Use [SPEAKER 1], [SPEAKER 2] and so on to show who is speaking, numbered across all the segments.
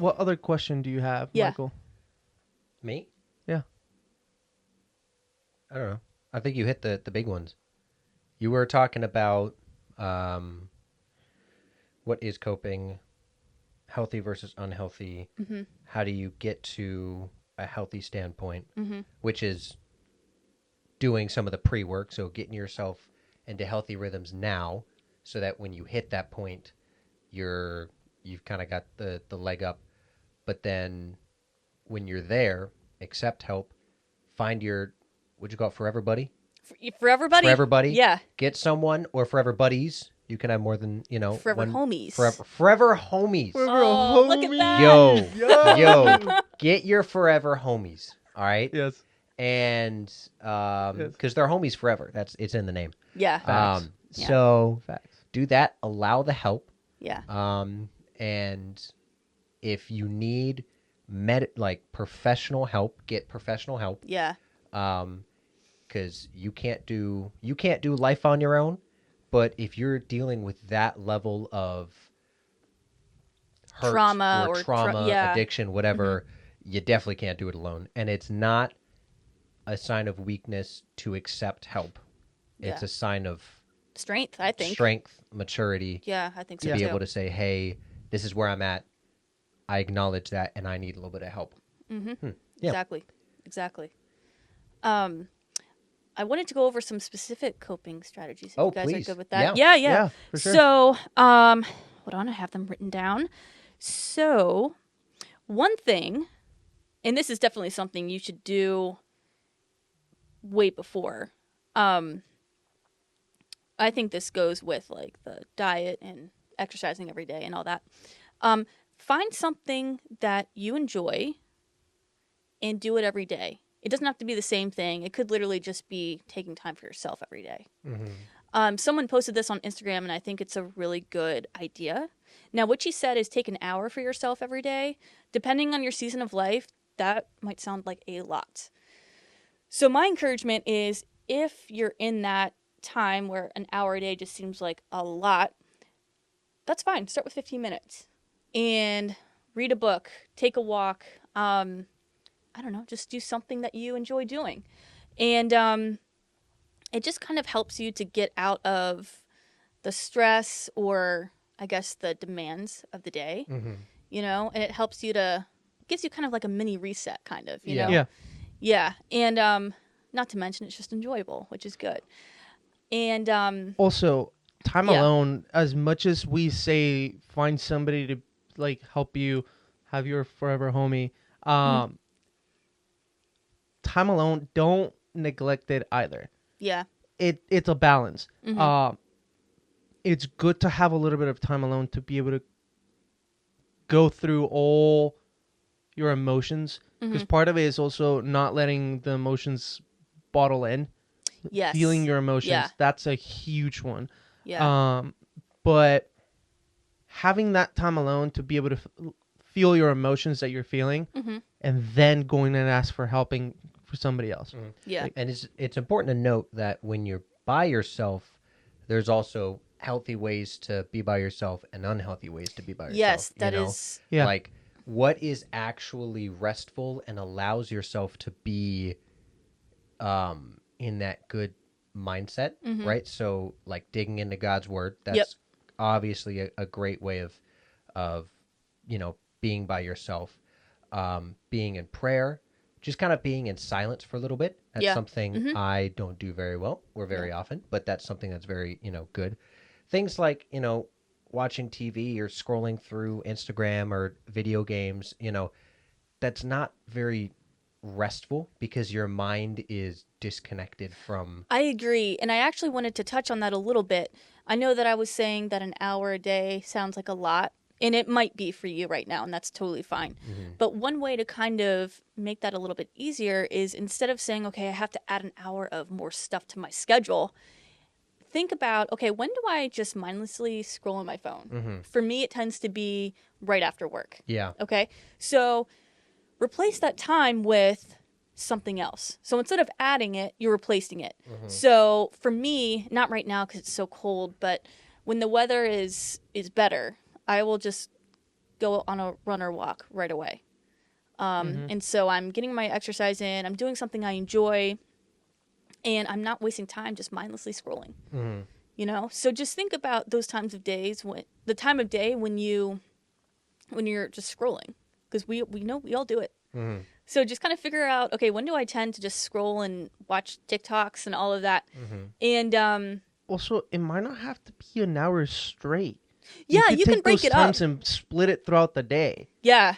[SPEAKER 1] what other question do you have, Michael?
[SPEAKER 2] Me?
[SPEAKER 1] Yeah.
[SPEAKER 2] I don't know. I think you hit the big ones. You were talking about what is coping, healthy versus unhealthy.
[SPEAKER 3] Mm-hmm.
[SPEAKER 2] How do you get to a healthy standpoint,
[SPEAKER 3] Mm-hmm.
[SPEAKER 2] which is doing some of the pre-work, so getting yourself into healthy rhythms now, so that when you hit that point, you've kind of got the leg up. But then when you're there, accept help, find your, what'd you call it, forever buddy?
[SPEAKER 3] Forever buddy?
[SPEAKER 2] Forever buddy.
[SPEAKER 3] Yeah.
[SPEAKER 2] Get someone, or forever buddies. You can have more than,
[SPEAKER 3] Forever
[SPEAKER 2] one.
[SPEAKER 3] homies.
[SPEAKER 2] Forever homies.
[SPEAKER 3] Oh, look at that.
[SPEAKER 2] Yo, get your forever homies. All right.
[SPEAKER 1] Yes.
[SPEAKER 2] And because they're homies forever. It's in the name.
[SPEAKER 3] Yeah.
[SPEAKER 1] Facts.
[SPEAKER 2] So
[SPEAKER 1] Facts.
[SPEAKER 2] do that. Allow the help.
[SPEAKER 3] Yeah.
[SPEAKER 2] And if you need professional help, get professional help.
[SPEAKER 3] Yeah.
[SPEAKER 2] Because you can't do life on your own. But if you're dealing with that level of hurt
[SPEAKER 3] trauma or
[SPEAKER 2] addiction, whatever, you definitely can't do it alone. And it's not a sign of weakness to accept help. It's a sign of
[SPEAKER 3] strength, I think.
[SPEAKER 2] Strength, maturity.
[SPEAKER 3] Yeah, I think so
[SPEAKER 2] to be
[SPEAKER 3] too.
[SPEAKER 2] able to say, hey, this is where I'm at. I acknowledge that, and I need a little bit of help.
[SPEAKER 3] Mm-hmm.
[SPEAKER 2] Yeah.
[SPEAKER 3] Exactly. I wanted to go over some specific coping strategies. If you guys
[SPEAKER 2] please.
[SPEAKER 3] are good with that.
[SPEAKER 1] Yeah, for sure.
[SPEAKER 3] So, hold on, I have them written down. So, one thing, and this is definitely something you should do way before. I think this goes with like the diet and exercising every day and all that. Find something that you enjoy and do it every day. It doesn't have to be the same thing. It could literally just be taking time for yourself every day.
[SPEAKER 2] Mm-hmm.
[SPEAKER 3] Someone posted this on Instagram, and I think it's a really good idea. Now, what she said is take an hour for yourself every day. Depending on your season of life, that might sound like a lot. So my encouragement is if you're in that time where an hour a day just seems like a lot, that's fine. Start with 15 minutes and read a book, take a walk. I don't know, just do something that you enjoy doing. And it just kind of helps you to get out of the stress or, I guess, the demands of the day,
[SPEAKER 2] Mm-hmm.
[SPEAKER 3] and it helps you gives you kind of like a mini reset, kind of, you know?
[SPEAKER 1] Yeah.
[SPEAKER 3] Yeah. And not to mention, it's just enjoyable, which is good. And
[SPEAKER 1] Also, time alone, as much as we say find somebody to like help you have your forever homie, time alone, don't neglect it either.
[SPEAKER 3] yeah.
[SPEAKER 1] It's a balance.
[SPEAKER 3] Mm-hmm.
[SPEAKER 1] It's good to have a little bit of time alone to be able to go through all your emotions, because part of it is also not letting the emotions bottle in.
[SPEAKER 3] Yes.
[SPEAKER 1] Feeling your emotions,
[SPEAKER 3] Yeah.
[SPEAKER 1] that's a huge one.
[SPEAKER 3] Yeah.
[SPEAKER 1] But having that time alone to be able to feel your emotions that you're feeling, and then going and ask for helping for somebody else.
[SPEAKER 2] Mm-hmm.
[SPEAKER 3] Yeah.
[SPEAKER 2] And it's important to note that when you're by yourself, there's also healthy ways to be by yourself and unhealthy ways to be by yourself.
[SPEAKER 3] Yes, that is.
[SPEAKER 1] Yeah.
[SPEAKER 2] Like what is actually restful and allows yourself to be in that good mindset, right? So like digging into God's word, that's obviously a great way of being by yourself, being in prayer, just kind of being in silence for a little bit. That's something I don't do very well or very often, but that's something that's very, good. Things like, watching TV or scrolling through Instagram or video games, that's not very restful because your mind is disconnected from.
[SPEAKER 3] I agree. And I actually wanted to touch on that a little bit. I know that I was saying that an hour a day sounds like a lot, and it might be for you right now, and that's totally fine. But one way to kind of make that a little bit easier is instead of saying, okay, I have to add an hour of more stuff to my schedule, think about, okay, when do I just mindlessly scroll on my phone? For me, it tends to be right after work.
[SPEAKER 2] Yeah.
[SPEAKER 3] Okay. So replace that time with something else. So instead of adding it, you're replacing it. So for me, not right now because it's so cold, but when the weather is better, I will just go on a run or walk right away. And so I'm getting my exercise in, I'm doing something I enjoy, and I'm not wasting time just mindlessly scrolling. You know? So just think about those times of days when the time of day when you're just scrolling, because we know we all do it. So just kind of figure out, okay, when do I tend to just scroll and watch TikToks and all of that? And
[SPEAKER 1] Also, it might not have to be an hour straight.
[SPEAKER 3] yeah,
[SPEAKER 1] could
[SPEAKER 3] you can
[SPEAKER 1] take
[SPEAKER 3] break
[SPEAKER 1] those
[SPEAKER 3] it
[SPEAKER 1] times
[SPEAKER 3] up.
[SPEAKER 1] and split it throughout the day.
[SPEAKER 3] Yeah.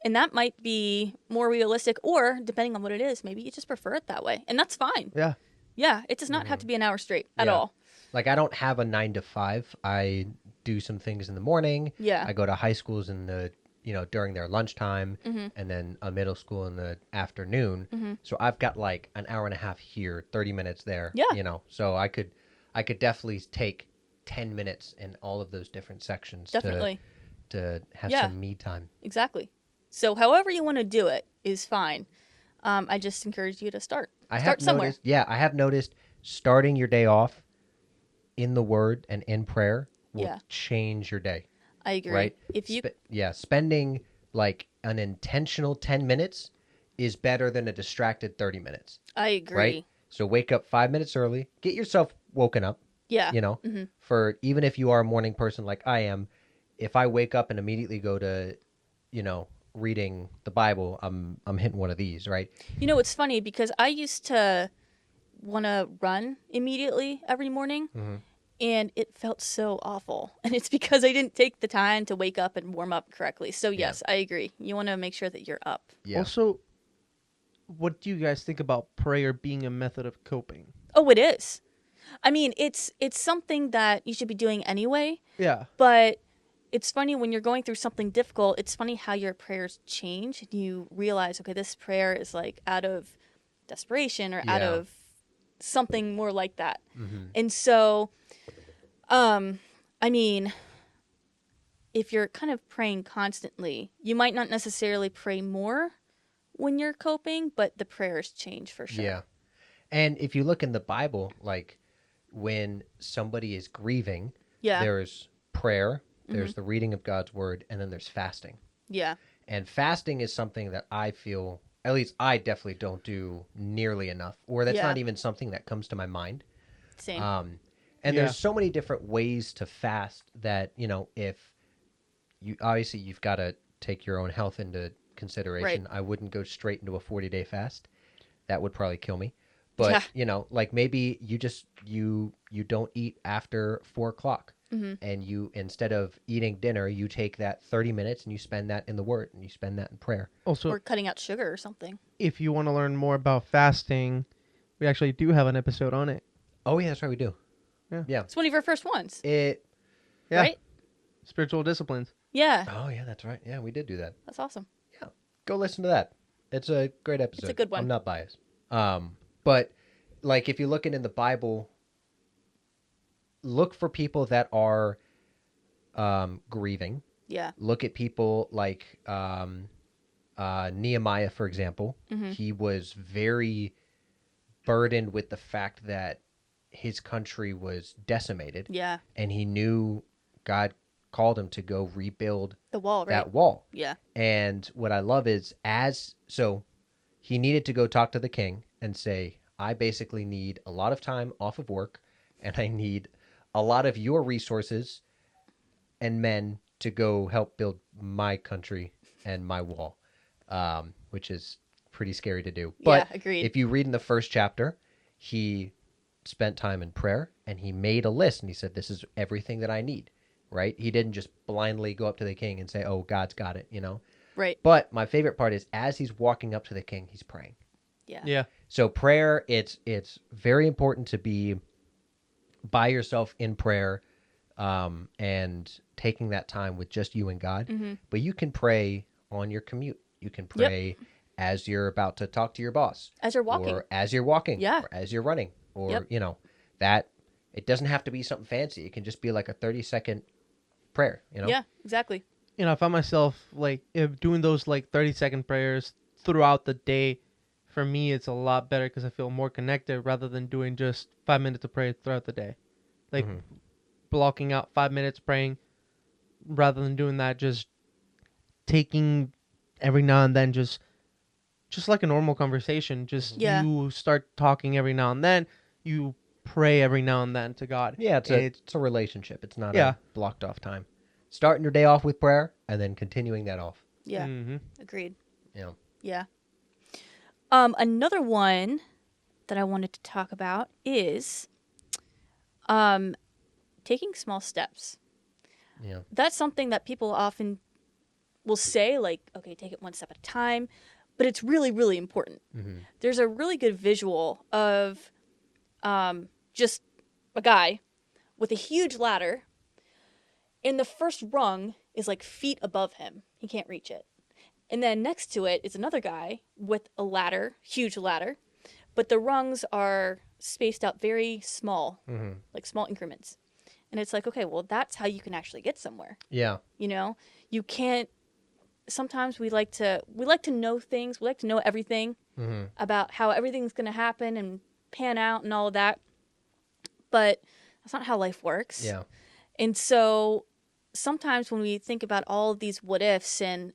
[SPEAKER 3] And that might be more realistic, or depending on what it is, maybe you just prefer it that way. And that's fine.
[SPEAKER 1] Yeah.
[SPEAKER 3] Yeah, it does not have to be an hour straight at
[SPEAKER 2] Yeah.
[SPEAKER 3] all.
[SPEAKER 2] Like, I don't have a 9 to 5. I do some things in the morning.
[SPEAKER 3] Yeah.
[SPEAKER 2] I go to high schools in the, during their lunchtime,
[SPEAKER 3] Mm-hmm.
[SPEAKER 2] and then a middle school in the afternoon. So I've got like an hour and a half here, 30 minutes there.
[SPEAKER 3] Yeah.
[SPEAKER 2] So I could definitely take 10 minutes in all of those different sections
[SPEAKER 3] Definitely.
[SPEAKER 2] to have
[SPEAKER 3] Yeah.
[SPEAKER 2] some me time.
[SPEAKER 3] Exactly. So however you want to do it is fine. I just encourage you to start. Start somewhere.
[SPEAKER 2] I have noticed starting your day off in the Word and in prayer will change your day.
[SPEAKER 3] I agree.
[SPEAKER 2] Right?
[SPEAKER 3] If you
[SPEAKER 2] Spending like an intentional 10 minutes is better than a distracted 30 minutes.
[SPEAKER 3] I agree.
[SPEAKER 2] Right? So wake up 5 minutes early, get yourself woken up.
[SPEAKER 3] Yeah.
[SPEAKER 2] For even if you are a morning person like I am, if I wake up and immediately go to, reading the Bible, I'm hitting one of these, right?
[SPEAKER 3] You know, it's funny because I used to want to run immediately every morning, and it felt so awful. And it's because I didn't take the time to wake up and warm up correctly. So yes, I agree. You want to make sure that you're up.
[SPEAKER 2] Yeah.
[SPEAKER 1] Also, what do you guys think about prayer being a method of coping?
[SPEAKER 3] Oh, it is. I mean, it's something that you should be doing anyway.
[SPEAKER 1] Yeah.
[SPEAKER 3] But it's funny when you're going through something difficult, it's funny how your prayers change. And you realize, okay, this prayer is like out of desperation or out of something more like that. And so, I mean, if you're kind of praying constantly, you might not necessarily pray more when you're coping, but the prayers change for sure.
[SPEAKER 2] Yeah. And if you look in the Bible, like when somebody is grieving, there's prayer, there's the reading of God's word, and then there's fasting.
[SPEAKER 3] Yeah.
[SPEAKER 2] And fasting is something that I feel, at least I definitely don't do nearly enough, or that's not even something that comes to my mind.
[SPEAKER 3] Same.
[SPEAKER 2] And there's so many different ways to fast that, if you, obviously you've got to take your own health into consideration.
[SPEAKER 3] Right.
[SPEAKER 2] I wouldn't go straight into a 40-day fast. That would probably kill me. But, like maybe you just, you don't eat after 4:00. And you, instead of eating dinner, you take that 30 minutes and you spend that in the Word and you spend that in prayer.
[SPEAKER 1] Also,
[SPEAKER 3] or cutting out sugar or something.
[SPEAKER 1] if you want to learn more about fasting, we actually do have an episode on it.
[SPEAKER 2] Oh, yeah, that's right. We do. Yeah.
[SPEAKER 3] It's one of your first ones,
[SPEAKER 1] Yeah.
[SPEAKER 3] right?
[SPEAKER 1] Spiritual disciplines.
[SPEAKER 3] Yeah.
[SPEAKER 2] Oh, yeah, that's right. Yeah, we did do that.
[SPEAKER 3] That's awesome.
[SPEAKER 2] Yeah. Go listen to that. It's a great episode.
[SPEAKER 3] It's a good one.
[SPEAKER 2] I'm not biased. But like if you're looking in the Bible, look for people that are grieving.
[SPEAKER 3] Yeah.
[SPEAKER 2] Look at people like Nehemiah, for example. He was very burdened with the fact that his country was decimated.
[SPEAKER 3] Yeah.
[SPEAKER 2] And he knew God called him to go rebuild
[SPEAKER 3] The wall, right?
[SPEAKER 2] that wall.
[SPEAKER 3] Yeah.
[SPEAKER 2] And what I love is so he needed to go talk to the king and say, I basically need a lot of time off of work and I need a lot of your resources and men to go help build my country and my wall, which is pretty scary to do. But
[SPEAKER 3] agreed.
[SPEAKER 2] if you read in the first chapter, he spent time in prayer and he made a list and he said, this is everything that I need, right? He didn't just blindly go up to the king and say, oh, God's got it,
[SPEAKER 3] Right.
[SPEAKER 2] But my favorite part is as he's walking up to the king, he's praying.
[SPEAKER 3] Yeah.
[SPEAKER 1] Yeah.
[SPEAKER 2] So prayer, it's very important to be by yourself in prayer and taking that time with just you and God. But you can pray on your commute. You can pray as you're about to talk to your boss.
[SPEAKER 3] As you're walking.
[SPEAKER 2] Or as you're walking.
[SPEAKER 3] Yeah.
[SPEAKER 2] Or as you're running. Or, that it doesn't have to be something fancy. It can just be like a 30-second prayer,
[SPEAKER 3] Yeah, exactly.
[SPEAKER 1] I find myself like if doing those like 30-second prayers throughout the day. For me, it's a lot better because I feel more connected rather than doing just 5 minutes of prayer throughout the day. Like blocking out 5 minutes praying rather than doing that just taking every now and then just like a normal conversation. Just
[SPEAKER 3] Yeah.
[SPEAKER 1] you start talking every now and then. You pray every now and then to God.
[SPEAKER 2] Yeah, it's a relationship. It's not
[SPEAKER 1] Yeah.
[SPEAKER 2] a blocked off time. Starting your day off with prayer and then continuing that off.
[SPEAKER 3] Yeah.
[SPEAKER 1] Mm-hmm.
[SPEAKER 3] Agreed.
[SPEAKER 2] Yeah.
[SPEAKER 3] Yeah. Another one that I wanted to talk about is taking small steps.
[SPEAKER 2] Yeah.
[SPEAKER 3] That's something that people often will say, like, okay, take it one step at a time, but it's really, really important.
[SPEAKER 2] Mm-hmm.
[SPEAKER 3] There's a really good visual of just a guy with a huge ladder, and the first rung is like feet above him. He can't reach it. And then next to it is another guy with a ladder, huge ladder, but the rungs are spaced out very small,
[SPEAKER 2] Mm-hmm.
[SPEAKER 3] like small increments. And it's like, okay, well, that's how you can actually get somewhere.
[SPEAKER 2] Yeah.
[SPEAKER 3] You know, you can't. Sometimes we like to know things. We like to know everything
[SPEAKER 2] Mm-hmm.
[SPEAKER 3] about how everything's going to happen and pan out and all of that. But that's not how life works.
[SPEAKER 2] Yeah.
[SPEAKER 3] And so sometimes when we think about all of these what ifs and,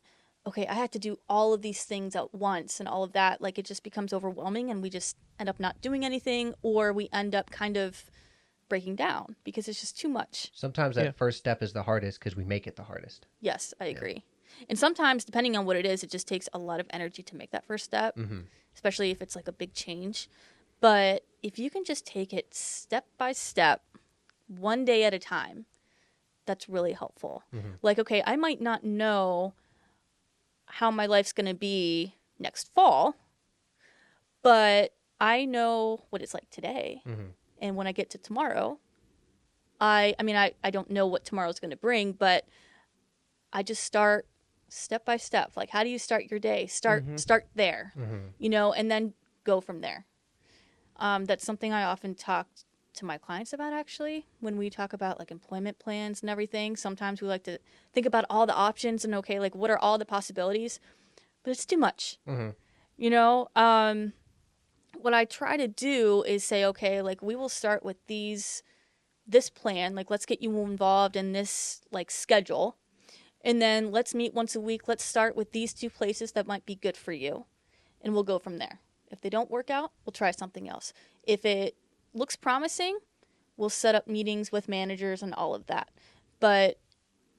[SPEAKER 3] okay, I have to do all of these things at once and all of that, like it just becomes overwhelming and we just end up not doing anything, or we end up kind of breaking down because it's just too much.
[SPEAKER 2] Sometimes that
[SPEAKER 1] Yeah.
[SPEAKER 2] first step is the hardest because we make it the hardest.
[SPEAKER 3] Yes, I agree. And sometimes, depending on what it is, it just takes a lot of energy to make that first step,
[SPEAKER 2] Mm-hmm.
[SPEAKER 3] especially if it's like a big change. But if you can just take it step by step, one day at a time, that's really helpful.
[SPEAKER 2] Mm-hmm.
[SPEAKER 3] Like, okay, I might not know how my life's going to be next fall, but I know what it's like today.
[SPEAKER 2] Mm-hmm.
[SPEAKER 3] And when I get to tomorrow, I don't know what tomorrow's going to bring, but I just start step by step. Like, how do you start your day? Start there,
[SPEAKER 2] Mm-hmm.
[SPEAKER 3] and then go from there. That's something I often talk to my clients about, actually, when we talk about like employment plans and everything. Sometimes we like to think about all the options and, okay, like what are all the possibilities, but it's too much.
[SPEAKER 2] Mm-hmm.
[SPEAKER 3] What I try to do is say, okay, like we will start with this plan, like let's get you involved in this like schedule, and then let's meet once a week. Let's start with these two places that might be good for you, and we'll go from there. If they don't work out, we'll try something else. If it looks promising, we'll set up meetings with managers and all of that. But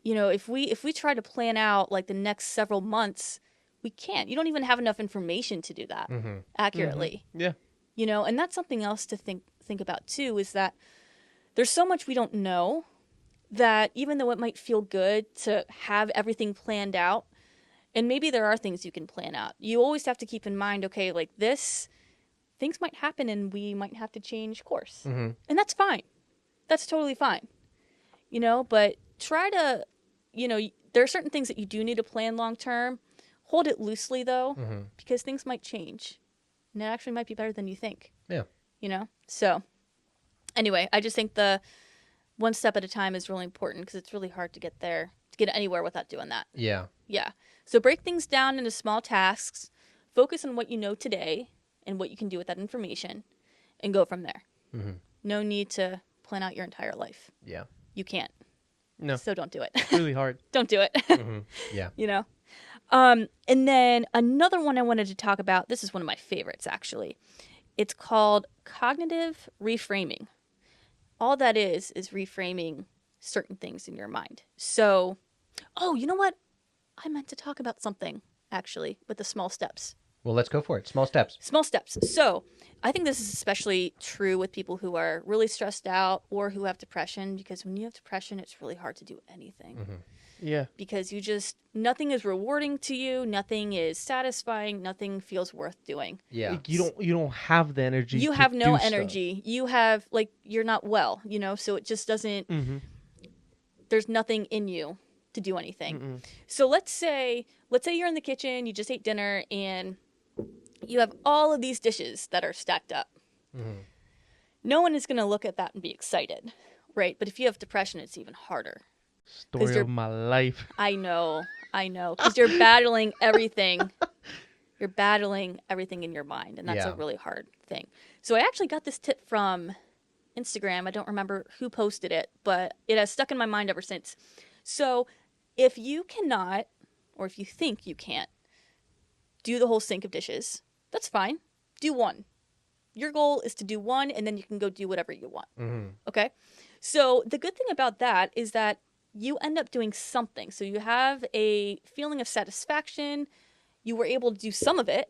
[SPEAKER 3] if we try to plan out like the next several months, we can't. You don't even have enough information to do that
[SPEAKER 2] Mm-hmm.
[SPEAKER 3] accurately.
[SPEAKER 1] Yeah.
[SPEAKER 3] And that's something else to think about too, is that there's so much we don't know, that even though it might feel good to have everything planned out, and maybe there are things you can plan out, you always have to keep in mind, okay, like things might happen and we might have to change course.
[SPEAKER 2] Mm-hmm.
[SPEAKER 3] And that's fine. That's totally fine. But try to, there are certain things that you do need to plan long term. Hold it loosely though,
[SPEAKER 2] Mm-hmm.
[SPEAKER 3] because things might change. And it actually might be better than you think.
[SPEAKER 2] Yeah.
[SPEAKER 3] So anyway, I just think the one step at a time is really important, because it's really hard to get anywhere without doing that.
[SPEAKER 2] Yeah.
[SPEAKER 3] Yeah. So break things down into small tasks, focus on what you know today and what you can do with that information, and go from there.
[SPEAKER 2] Mm-hmm.
[SPEAKER 3] No need to plan out your entire life.
[SPEAKER 2] Yeah.
[SPEAKER 3] You can't.
[SPEAKER 1] No.
[SPEAKER 3] So don't do it.
[SPEAKER 1] It's really hard.
[SPEAKER 3] Don't do it.
[SPEAKER 2] Mm-hmm. Yeah.
[SPEAKER 3] And then another one I wanted to talk about, this is one of my favorites actually. It's called cognitive reframing. All that is reframing certain things in your mind. So, you know what? I meant to talk about something actually with the small steps.
[SPEAKER 2] Well, let's go for it. Small steps.
[SPEAKER 3] Small steps. So I think this is especially true with people who are really stressed out or who have depression, because when you have depression, it's really hard to do anything.
[SPEAKER 2] Mm-hmm.
[SPEAKER 1] Yeah.
[SPEAKER 3] Because nothing is rewarding to you, nothing is satisfying, nothing feels worth doing.
[SPEAKER 2] Yeah.
[SPEAKER 1] Like, you don't have the energy.
[SPEAKER 3] You
[SPEAKER 1] to
[SPEAKER 3] have no
[SPEAKER 1] do stuff.
[SPEAKER 3] energy. You have, like, you're not well, so it just doesn't,
[SPEAKER 1] Mm-hmm.
[SPEAKER 3] there's nothing in you to do anything.
[SPEAKER 1] Mm-mm.
[SPEAKER 3] So let's say you're in the kitchen, you just ate dinner, and you have all of these dishes that are stacked up.
[SPEAKER 2] Mm-hmm.
[SPEAKER 3] No one is going to look at that and be excited, right? But if you have depression, it's even harder.
[SPEAKER 1] Story
[SPEAKER 3] you're-
[SPEAKER 1] of my life.
[SPEAKER 3] I know, because you're battling everything. You're battling everything in your mind, and that's
[SPEAKER 2] Yeah.
[SPEAKER 3] a really hard thing. So I actually got this tip from Instagram. I don't remember who posted it, but it has stuck in my mind ever since. So if you cannot or if you think you can't do the whole sink of dishes, that's fine. Do one. Your goal is to do one, and then you can go do whatever you want. Okay? So the good thing about that is that you end up doing something. So you have a feeling of satisfaction. You were able to do some of it.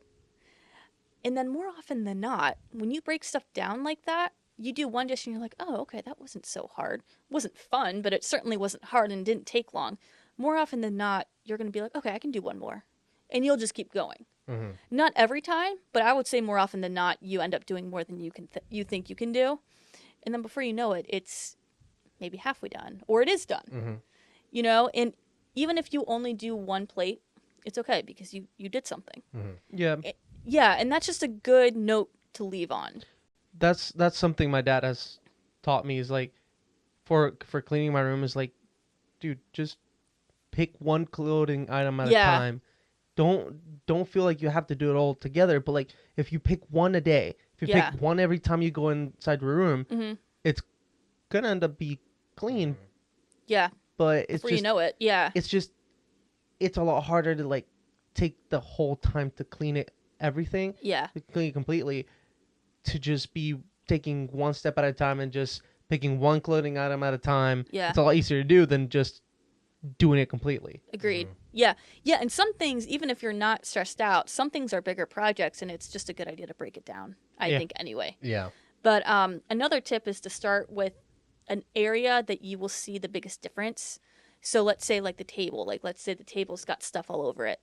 [SPEAKER 3] And then more often than not, when you break stuff down like that, you do one dish and you're like, oh, okay, that wasn't so hard. It wasn't fun, but it certainly wasn't hard and didn't take long. More often than not, you're going to be like, okay, I can do one more. And you'll just keep going. Not every time, but I would say more often than not, you end up doing more than you think you can do. And then before you know it, it's maybe halfway done, or it is done. You know, and even if you only do one plate, it's okay because you did something.
[SPEAKER 1] Yeah.
[SPEAKER 3] Yeah, and that's just a good note to leave on.
[SPEAKER 1] That's something my dad has taught me is like for cleaning my room is like, dude, just pick one clothing item at a time. Don't feel like you have to do it all together, but like if you pick one a day, if you pick one every time you go inside your room, it's gonna end up be clean.
[SPEAKER 3] Yeah.
[SPEAKER 1] But it's
[SPEAKER 3] Before
[SPEAKER 1] just,
[SPEAKER 3] you know it, yeah.
[SPEAKER 1] It's a lot harder to like take the whole time to clean it everything.
[SPEAKER 3] Yeah.
[SPEAKER 1] To clean it completely, to just be taking one step at a time and just picking one clothing item at a time.
[SPEAKER 3] Yeah.
[SPEAKER 1] It's a lot easier to do than just doing it completely.
[SPEAKER 3] Agreed. Yeah. Yeah, and some things, even if you're not stressed out, some things are bigger projects and it's just a good idea to break it down, I think anyway.
[SPEAKER 2] Yeah.
[SPEAKER 3] But another tip is to start with an area that you will see the biggest difference. So let's say like the table, like let's say the table's got stuff all over it.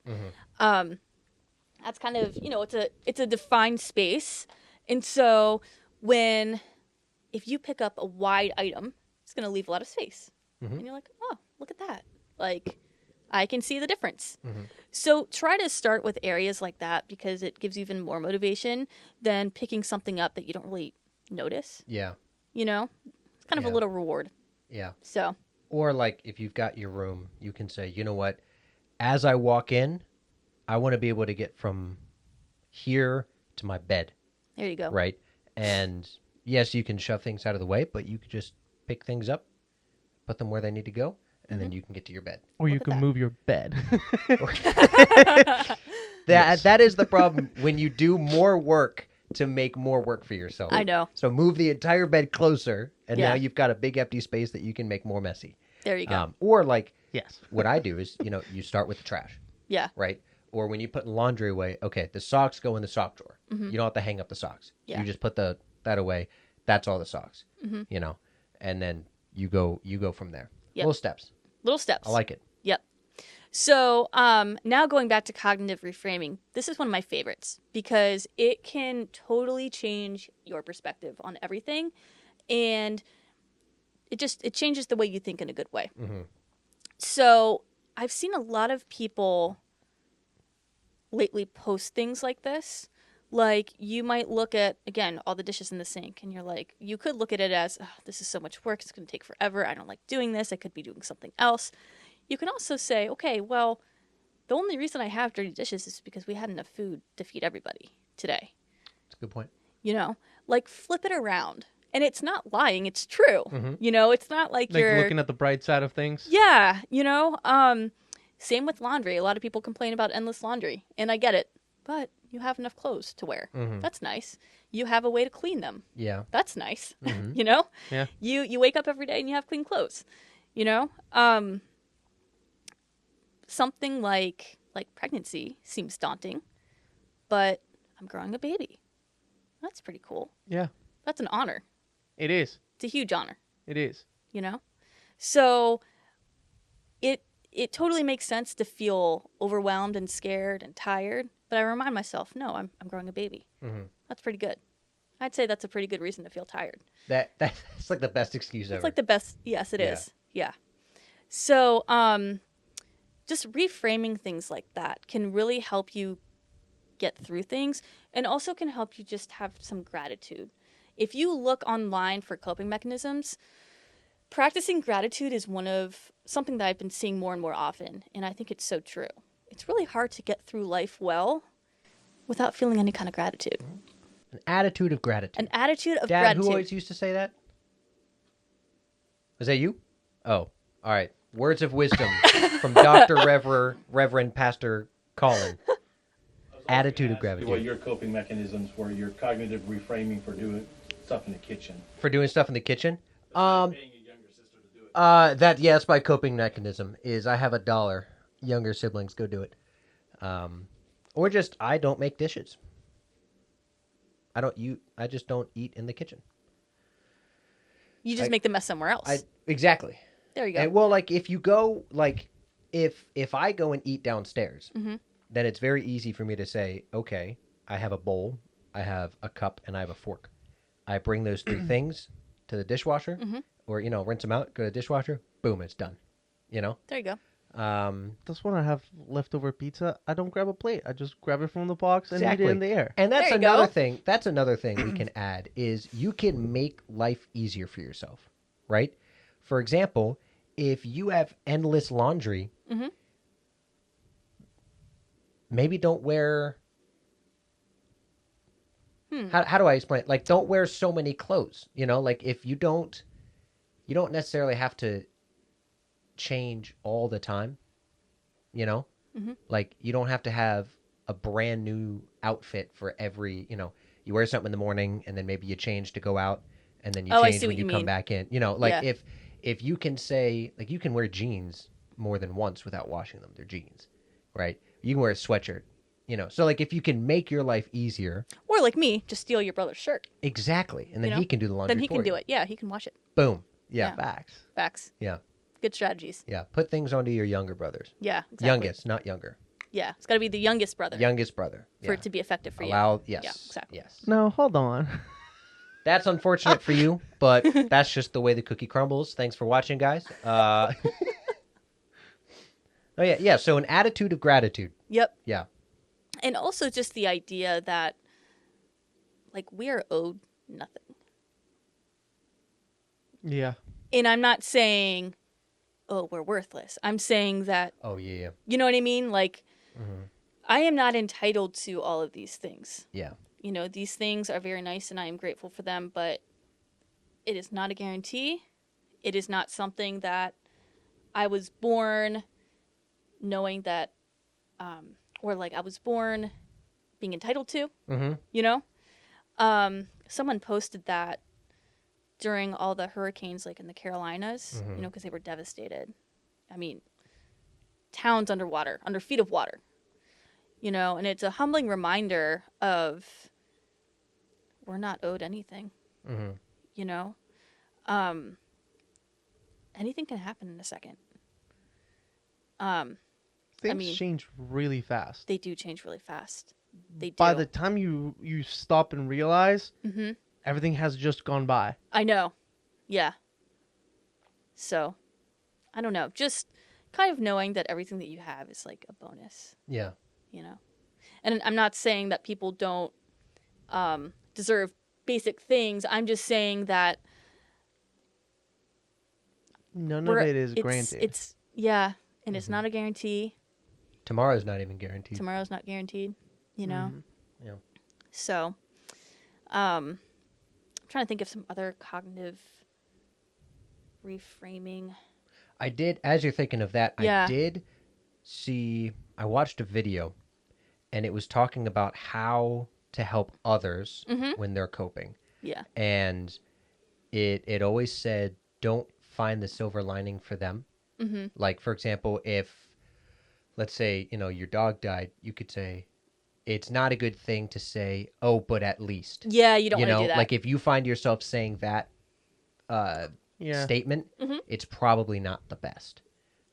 [SPEAKER 3] That's kind of, you know, it's a defined space. And so if you pick up a wide item, it's going to leave a lot of space. And you're like, oh, look at that. Like, I can see the difference. So try to start with areas like that because it gives you even more motivation than picking something up that you don't really notice.
[SPEAKER 2] Yeah.
[SPEAKER 3] You know, it's kind of a little reward.
[SPEAKER 2] Yeah.
[SPEAKER 3] So.
[SPEAKER 2] Or like if you've got your room, you can say, you know what? As I walk in, I want to be able to get from here to my bed.
[SPEAKER 3] There you go.
[SPEAKER 2] Right. And yes, you can shove things out of the way, but you could just pick things up, put them where they need to go, and then you can get to your bed.
[SPEAKER 1] Or you can move your bed.
[SPEAKER 2] That is the problem when you do more work to make more work for yourself.
[SPEAKER 3] I know.
[SPEAKER 2] So move the entire bed closer, and now you've got a big empty space that you can make more messy.
[SPEAKER 3] There you go.
[SPEAKER 2] Or like,
[SPEAKER 1] Yes.
[SPEAKER 2] what I do is, you start with the trash.
[SPEAKER 3] Yeah.
[SPEAKER 2] Right? Or when you put laundry away, okay, the socks go in the sock drawer. You don't have to hang up the socks.
[SPEAKER 3] Yeah.
[SPEAKER 2] You just put that away. That's all the socks. And then you go from there.
[SPEAKER 3] Yep.
[SPEAKER 2] Little steps.
[SPEAKER 3] Little steps.
[SPEAKER 2] I like it.
[SPEAKER 3] Yep. So now going back to cognitive reframing, this is one of my favorites because it can totally change your perspective on everything, and it changes the way you think in a good way. So I've seen a lot of people lately post things like this. Like you might look at, again, all the dishes in the sink and you're like, you could look at it as, oh, this is so much work. It's going to take forever. I don't like doing this. I could be doing something else. You can also say, okay, well, the only reason I have dirty dishes is because we had enough food to feed everybody today.
[SPEAKER 2] That's a good point.
[SPEAKER 3] Like flip it around. And it's not lying. It's true. It's not like you're
[SPEAKER 1] looking at the bright side of things.
[SPEAKER 3] Yeah. Same with laundry. A lot of people complain about endless laundry and I get it, but you have enough clothes to wear. That's nice. You have a way to clean them.
[SPEAKER 2] Yeah.
[SPEAKER 3] That's nice.
[SPEAKER 1] Yeah.
[SPEAKER 3] You wake up every day and you have clean clothes. Something like pregnancy seems daunting, but I'm growing a baby. That's pretty cool.
[SPEAKER 1] Yeah.
[SPEAKER 3] That's an honor.
[SPEAKER 1] It is.
[SPEAKER 3] It's a huge honor.
[SPEAKER 1] It is.
[SPEAKER 3] So it totally makes sense to feel overwhelmed and scared and tired. But I remind myself, no, I'm growing a baby. That's pretty good. I'd say that's a pretty good reason to feel tired.
[SPEAKER 2] That's like the best excuse ever.
[SPEAKER 3] It's like the best. Yes, it is. Yeah. So just reframing things like that can really help you get through things and also can help you just have some gratitude. If you look online for coping mechanisms, practicing gratitude is something that I've been seeing more and more often, and I think it's so true. It's really hard to get through life well without feeling any kind of gratitude.
[SPEAKER 2] An attitude of gratitude.
[SPEAKER 3] An attitude of
[SPEAKER 2] Dad,
[SPEAKER 3] gratitude.
[SPEAKER 2] who always used to say that? Was that you? Oh, all right. Words of wisdom from Dr. Reverend Pastor Colin. Attitude of
[SPEAKER 4] What
[SPEAKER 2] gratitude.
[SPEAKER 4] your coping mechanisms were, your cognitive reframing for doing stuff in the kitchen.
[SPEAKER 2] For doing stuff in the kitchen?
[SPEAKER 4] Besides paying a younger sister to do it.
[SPEAKER 2] That's my coping mechanism is I have $1. Younger siblings, go do it. Or just I don't make dishes. I just don't eat in the kitchen.
[SPEAKER 3] You just make the mess somewhere else.
[SPEAKER 2] Exactly.
[SPEAKER 3] There you go.
[SPEAKER 2] And, well, like if you go like if I go and eat downstairs, then it's very easy for me to say, okay, I have a bowl, I have a cup, and I have a fork. I bring those 3 things to the dishwasher, or rinse them out, go to the dishwasher, boom, it's done.
[SPEAKER 3] There you go.
[SPEAKER 1] That's when I have leftover pizza. I don't grab a plate. I just grab it from the box and eat
[SPEAKER 2] Exactly.
[SPEAKER 1] it in the air.
[SPEAKER 2] And that's
[SPEAKER 3] There you
[SPEAKER 2] another
[SPEAKER 3] go.
[SPEAKER 2] thing. That's another thing we can add is you can make life easier for yourself, right? For example, if you have endless laundry, maybe don't wear. How do I explain it? Like, don't wear so many clothes. Like if you don't necessarily have to change all the time. Like you don't have to have a brand new outfit for every. You wear something in the morning and then maybe you change to go out and then you
[SPEAKER 3] Oh, I
[SPEAKER 2] change
[SPEAKER 3] see
[SPEAKER 2] when
[SPEAKER 3] what
[SPEAKER 2] you
[SPEAKER 3] you
[SPEAKER 2] come
[SPEAKER 3] mean.
[SPEAKER 2] back in. Like
[SPEAKER 3] Yeah.
[SPEAKER 2] if you can say like you can wear jeans more than once without washing them, they're jeans, right? You can wear a sweatshirt. So like if you can make your life easier,
[SPEAKER 3] Or like me, just steal your brother's shirt.
[SPEAKER 2] exactly, and then he can do the laundry.
[SPEAKER 3] Then he
[SPEAKER 2] for
[SPEAKER 3] can do
[SPEAKER 2] you.
[SPEAKER 3] it. Yeah, he can wash it.
[SPEAKER 2] Boom. Yeah.
[SPEAKER 3] Yeah.
[SPEAKER 1] Facts.
[SPEAKER 3] Facts.
[SPEAKER 2] Yeah.
[SPEAKER 3] Good strategies.
[SPEAKER 2] Yeah. Put things onto your younger brothers.
[SPEAKER 3] Yeah, exactly.
[SPEAKER 2] Youngest, not younger.
[SPEAKER 3] Yeah, it's got to be the youngest brother
[SPEAKER 2] Youngest brother.
[SPEAKER 3] for
[SPEAKER 2] Yeah.
[SPEAKER 3] it to be effective for
[SPEAKER 2] Allow.
[SPEAKER 3] you.
[SPEAKER 2] Yes.
[SPEAKER 3] Yeah, exactly.
[SPEAKER 2] Yes.
[SPEAKER 1] No, hold on.
[SPEAKER 2] That's unfortunate for you, but that's just the way the cookie crumbles. Thanks for watching, guys. Oh yeah, yeah. So an attitude of gratitude.
[SPEAKER 3] Yep.
[SPEAKER 2] Yeah.
[SPEAKER 3] And also just the idea that, like, we are owed nothing.
[SPEAKER 1] Yeah.
[SPEAKER 3] And I'm not saying, oh, we're worthless. I'm saying that,
[SPEAKER 2] Oh yeah.
[SPEAKER 3] you know what I mean? Like, I am not entitled to all of these things.
[SPEAKER 2] Yeah.
[SPEAKER 3] These things are very nice and I am grateful for them, but it is not a guarantee. It is not something that I was born knowing that, or like I was born being entitled to, someone posted that during all the hurricanes, like in the Carolinas, because they were devastated. I mean, towns underwater, under feet of water, and it's a humbling reminder of we're not owed anything, anything can happen in a second.
[SPEAKER 1] Things change really fast.
[SPEAKER 3] They do change really fast. They do.
[SPEAKER 1] By the time you stop and realize, everything has just gone by.
[SPEAKER 3] I know. Yeah. So, I don't know. Just kind of knowing that everything that you have is like a bonus,
[SPEAKER 2] Yeah.
[SPEAKER 3] And I'm not saying that people don't deserve basic things. I'm just saying that
[SPEAKER 1] None of it is granted.
[SPEAKER 3] It's and it's not a guarantee.
[SPEAKER 2] Tomorrow's not even guaranteed.
[SPEAKER 3] Tomorrow's not guaranteed,
[SPEAKER 2] Yeah.
[SPEAKER 3] So, I'm trying to think of some other cognitive reframing.
[SPEAKER 2] I did, as you're thinking of that,
[SPEAKER 3] Yeah.
[SPEAKER 2] I did I watched a video and it was talking about how to help others when they're coping.
[SPEAKER 3] Yeah.
[SPEAKER 2] And it always said, don't find the silver lining for them. Like, for example, if, let's say, your dog died, you could say, it's not a good thing to say, oh, but at least.
[SPEAKER 3] Yeah, you don't want to do that.
[SPEAKER 2] Like if you find yourself saying that statement, it's probably not the best,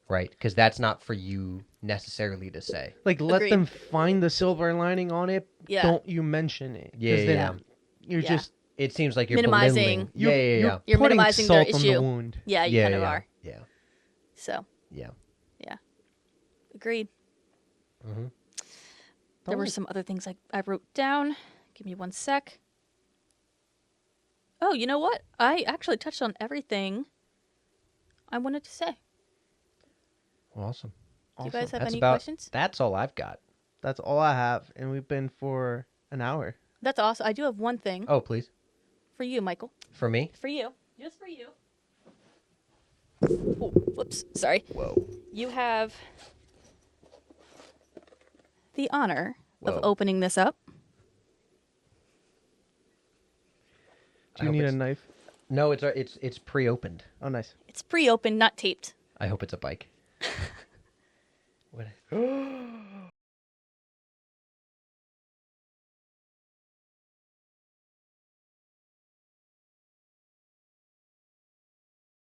[SPEAKER 2] right? Because that's not for you necessarily to say.
[SPEAKER 1] Like, let
[SPEAKER 3] Agreed.
[SPEAKER 1] them find the silver lining on it.
[SPEAKER 3] Yeah.
[SPEAKER 1] Don't you mention it. 'Cause
[SPEAKER 2] Yeah,
[SPEAKER 1] then
[SPEAKER 2] yeah.
[SPEAKER 1] You're
[SPEAKER 3] Yeah.
[SPEAKER 1] just
[SPEAKER 2] It seems like you're
[SPEAKER 3] Minimizing.
[SPEAKER 2] belittling. Yeah.
[SPEAKER 3] You're
[SPEAKER 1] putting
[SPEAKER 3] minimizing their
[SPEAKER 1] salt on
[SPEAKER 3] issue.
[SPEAKER 1] the wound.
[SPEAKER 3] Yeah, you kind of are.
[SPEAKER 2] Yeah.
[SPEAKER 3] So,
[SPEAKER 2] Yeah.
[SPEAKER 3] agreed.
[SPEAKER 2] Mhm.
[SPEAKER 3] There were some other things I wrote down. Give me one sec. Oh, you know what? I actually touched on everything I wanted to say.
[SPEAKER 2] Awesome.
[SPEAKER 3] Do you guys have
[SPEAKER 2] That's
[SPEAKER 3] any
[SPEAKER 2] about,
[SPEAKER 3] questions?
[SPEAKER 2] That's all I've got.
[SPEAKER 1] That's all I have, and we've been for an hour.
[SPEAKER 3] That's awesome. I do have one thing
[SPEAKER 2] Oh, please.
[SPEAKER 3] for you, Michael.
[SPEAKER 2] For me?
[SPEAKER 3] For you. Just for you. Oh, whoops, sorry.
[SPEAKER 2] Whoa.
[SPEAKER 3] You have the honor of
[SPEAKER 2] Whoa.
[SPEAKER 3] opening this up.
[SPEAKER 1] Do you need a knife?
[SPEAKER 2] No, it's pre-opened.
[SPEAKER 1] Oh, nice.
[SPEAKER 3] It's pre-opened, not taped.
[SPEAKER 2] I hope it's a bike. What?